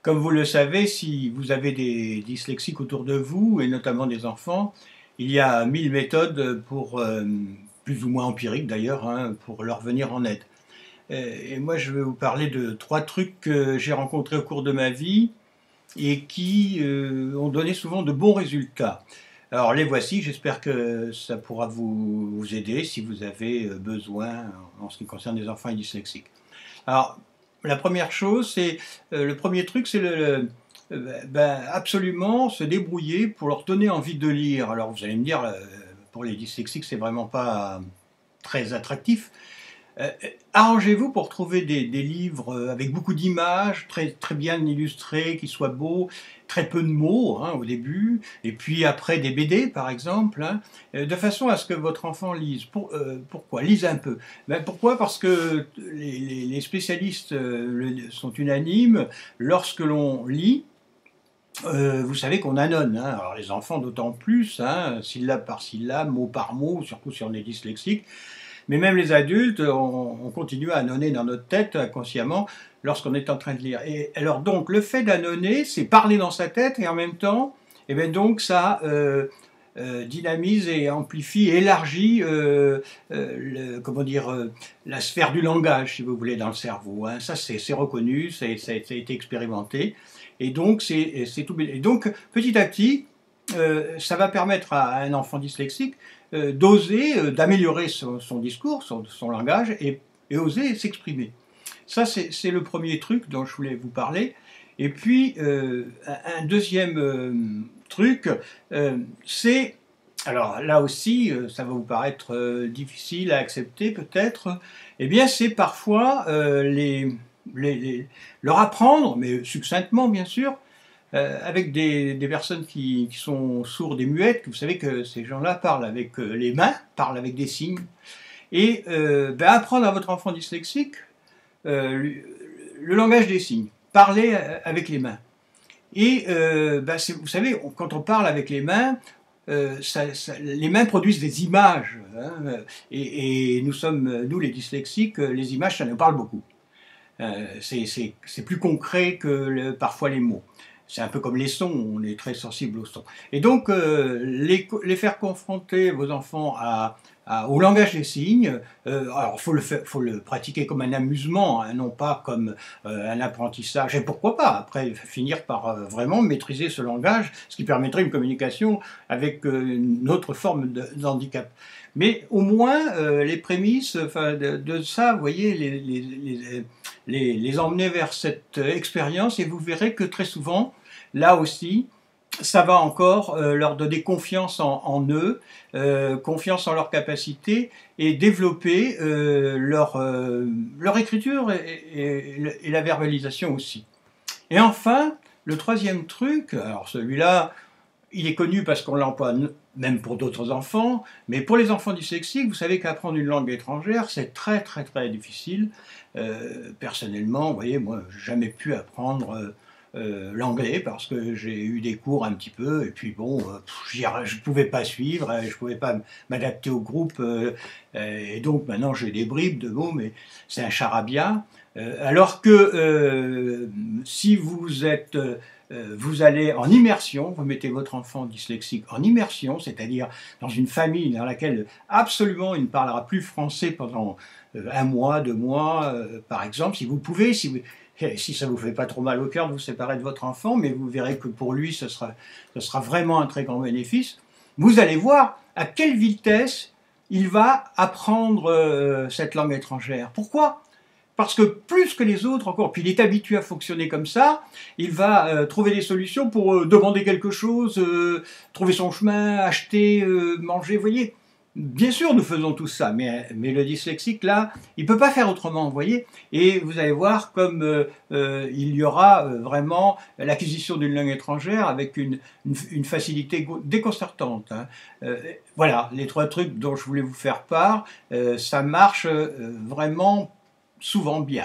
Comme vous le savez, si vous avez des dyslexiques autour de vous, et notamment des enfants, il y a 1000 méthodes pour, plus ou moins empiriques d'ailleurs, hein, pour leur venir en aide. Et moi, je vais vous parler de 3 trucs que j'ai rencontrés au cours de ma vie et qui ont donné souvent de bons résultats. Alors les voici, j'espère que ça pourra vous aider si vous avez besoin en ce qui concerne les enfants et dyslexiques. Alors, la première chose, c'est le premier truc, c'est absolument se débrouiller pour leur donner envie de lire. Alors vous allez me dire, pour les dyslexiques, c'est vraiment pas très attractif. Arrangez-vous pour trouver des livres avec beaucoup d'images, très bien illustrés, qui soient beaux, très peu de mots hein, au début, et puis après des BD par exemple, hein, de façon à ce que votre enfant lise. Pourquoi? Lise un peu. Pourquoi? Parce que les spécialistes sont unanimes, lorsque l'on lit, vous savez qu'on annonce, hein, alors les enfants d'autant plus, hein, syllabe par syllabe, mot par mot, surtout si on est dyslexique, mais même les adultes, on continue à annoncer dans notre tête inconsciemment lorsqu'on est en train de lire. Et alors donc le fait d'annoncer, c'est parler dans sa tête et en même temps, et bien donc ça dynamise et amplifie, élargit comment dire, la sphère du langage, si vous voulez, dans le cerveau. Hein. Ça c'est reconnu, ça a été expérimenté. Et donc c'est tout. Et donc petit à petit, ça va permettre à un enfant dyslexique d'oser, d'améliorer son discours, son langage, et oser s'exprimer. Ça, c'est le premier truc dont je voulais vous parler. Et puis, un deuxième truc, c'est, alors là aussi, ça va vous paraître difficile à accepter peut-être, eh bien c'est parfois leur apprendre, mais succinctement bien sûr, avec des personnes qui sont sourdes et muettes. Vous savez que ces gens-là parlent avec les mains, parlent avec des signes. Et apprendre à votre enfant dyslexique le langage des signes, parler avec les mains. Et vous savez, quand on parle avec les mains, les mains produisent des images. Hein, et nous les dyslexiques, les images, ça nous parle beaucoup. C'est plus concret que parfois les mots. C'est un peu comme les sons, on est très sensible aux sons. Et donc, les faire confronter, vos enfants, au langage des signes, alors il faut le pratiquer comme un amusement, hein, non pas comme un apprentissage, et pourquoi pas, après, finir par vraiment maîtriser ce langage, ce qui permettrait une communication avec une autre forme d'handicap. Mais au moins, les prémices de ça, vous voyez, les emmener vers cette expérience, et vous verrez que très souvent, là aussi, ça va encore leur donner confiance en eux, confiance en leurs capacités, et développer leur écriture et la verbalisation aussi. Et enfin, le troisième truc, alors celui-là, il est connu parce qu'on l'emploie même pour d'autres enfants, mais pour les enfants dyslexiques, vous savez qu'apprendre une langue étrangère, c'est très très difficile. Personnellement, vous voyez, moi, j'ai jamais pu apprendre l'anglais parce que j'ai eu des cours un petit peu, et puis bon, je pouvais pas suivre, je pouvais pas m'adapter au groupe, et donc maintenant j'ai des bribes de mots, mais c'est un charabia. Alors que si vous allez en immersion, vous mettez votre enfant dyslexique en immersion, c'est-à-dire dans une famille dans laquelle absolument il ne parlera plus français pendant un mois, 2 mois, par exemple, si vous pouvez, si ça ne vous fait pas trop mal au cœur de vous séparer de votre enfant, mais vous verrez que pour lui, ce sera vraiment un très grand bénéfice, vous allez voir à quelle vitesse il va apprendre cette langue étrangère. Pourquoi ? Parce que plus que les autres encore, puis il est habitué à fonctionner comme ça, il va trouver des solutions pour demander quelque chose, trouver son chemin, acheter, manger, vous voyez. Bien sûr, nous faisons tout ça, mais le dyslexique, là, il ne peut pas faire autrement, vous voyez. Et vous allez voir comme il y aura vraiment l'acquisition d'une langue étrangère avec une facilité déconcertante. Hein. Voilà, les 3 trucs dont je voulais vous faire part, ça marche vraiment souvent bien.